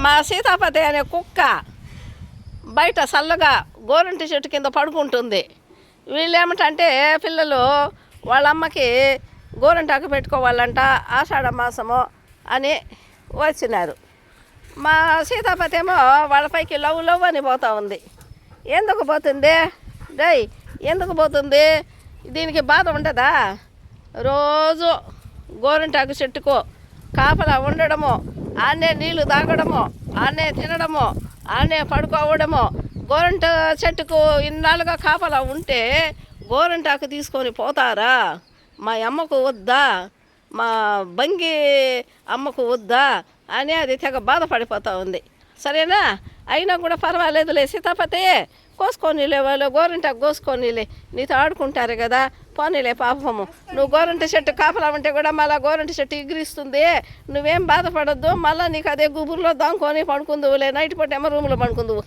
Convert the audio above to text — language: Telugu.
మా సీతాపతి అనే కుక్క బయట చల్లగా గోరంటి చెట్టు కింద పడుకుంటుంది. వీళ్ళు ఏమిటంటే పిల్లలు వాళ్ళ అమ్మకి గోరంటాకు పెట్టుకోవాలంట, ఆషాఢ మాసము అని వచ్చినారు. మా సీతాపతి ఏమో వాళ్ళపైకి లవ్ లవ్ అని పోతూ ఉంది. ఎందుకు పోతుంది డై, ఎందుకు పోతుంది? దీనికి బాధ ఉండదా? రోజు గోరంటాకు చెట్టుకో కాపలా ఉండడము, ఆనే నీళ్లు తాగడము, ఆనే తినడము, ఆనే పడుకోవడము. గోరంట చెట్టుకు ఇన్నాళ్ళుగా కాపలా ఉంటే గోరంటాకు తీసుకొని పోతారా? మా అమ్మకు వద్దా, మా బంగి అమ్మకు వద్దా అని అది తెగ బాధపడిపోతూ ఉంది. సరేనా? అయినా కూడా పర్వాలేదులే సీతాపతి, కోసుకోనీలే, వాళ్ళు గోరంటాకు కోసుకోనీలే, నీతో ఆడుకుంటారు కదా, పోనీలే పాపము. నువ్వు గోరంట చెట్టు కాపలా ఉంటే కూడా మళ్ళీ గోరంట చెట్టు ఎగిరిస్తుంది, నువ్వేం బాధపడద్దు. మళ్ళీ నీకు అదే గుబుర్లో దాంకొని పడుకుందువులే, నైట్ పూట ఏమో రూమ్లో పడుకుందువు.